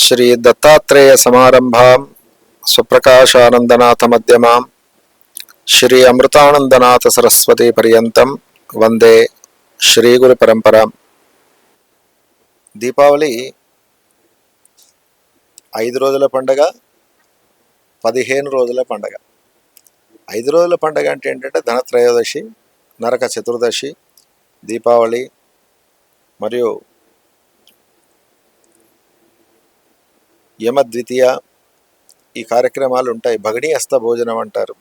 శ్రీ దత్తాత్రేయ సమారంభాం సుప్రకాశానందనాథ మధ్యమాం శ్రీ అమృతానందనాథ సరస్వతి పర్యంతం వందే శ్రీ గురు పరంపరాం. దీపావళి 5 రోజుల పండగ, 15 రోజుల పండగ. 5 రోజుల పండగ అంటే ఏంటంటే ధనత్రయోదశి, నరక చతుర్దశి, దీపావళి మరియు యమద్వితీయ ఈ కార్యక్రమాలు ఉంటాయి. భగినీ హస్త భోజనం అంటారు.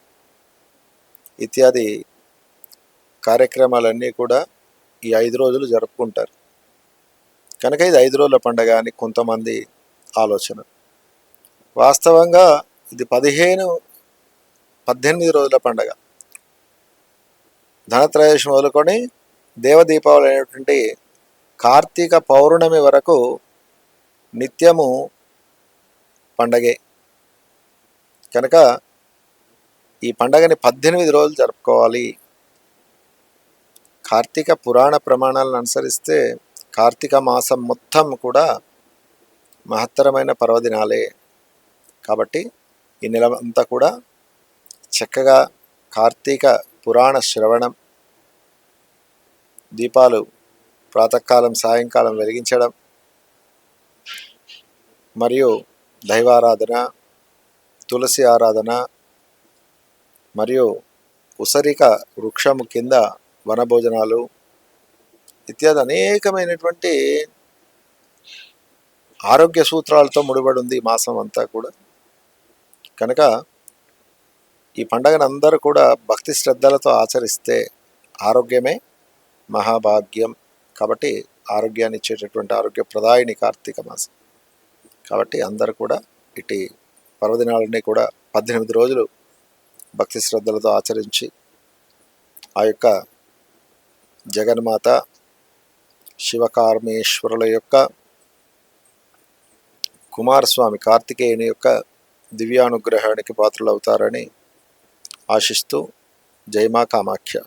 ఇత్యాది కార్యక్రమాలన్నీ కూడా ఈ 5 రోజులు జరుపుకుంటారు. కనుక ఇది 5 రోజుల పండగ అని కొంతమంది ఆలోచన. వాస్తవంగా ఇది 18 రోజుల పండగ. ధనత్రయోదశి మొదలుకొని దేవదీపావళి అయినటువంటి కార్తీక పౌర్ణమి వరకు నిత్యము పండగే. కనుక ఈ పండగని 18 రోజులు జరుపుకోవాలి. కార్తీక పురాణ ప్రమాణాలను అనుసరిస్తే కార్తీక మాసం మొత్తం కూడా మహత్తరమైన పర్వదినాలే. కాబట్టి ఈ నెల అంతా కూడా చక్కగా కార్తీక పురాణ శ్రవణం, దీపాలు ప్రాతకాలం సాయంకాలం వెలిగించడం, మరియు దైవారాధన, తులసి ఆరాధన, మరియు ఉసరిక వృక్షము కింద వనభోజనాలు ఇత్యాది అనేకమైనటువంటి ఆరోగ్య సూత్రాలతో ముడిపడి ఉంది ఈ మాసం అంతా కూడా. కనుక ఈ పండగను అందరూ కూడా భక్తి శ్రద్ధలతో ఆచరిస్తే ఆరోగ్యమే మహాభాగ్యం. కాబట్టి ఆరోగ్యాన్ని ఇచ్చేటటువంటి ఆరోగ్యప్రదాయిని కార్తీక మాసం. కాబట్టి అందరూ కూడా ఇటు పర్వదినాలన్నీ కూడా 18 రోజులు భక్తి శ్రద్ధలతో ఆచరించి ఆ యొక్క జగన్మాత శివకార్మేశ్వరుల యొక్క కుమారస్వామి కార్తికేయుని యొక్క దివ్యానుగ్రహానికి పాత్రలు అవుతారని ఆశిస్తూ జై మా కామాఖ్య.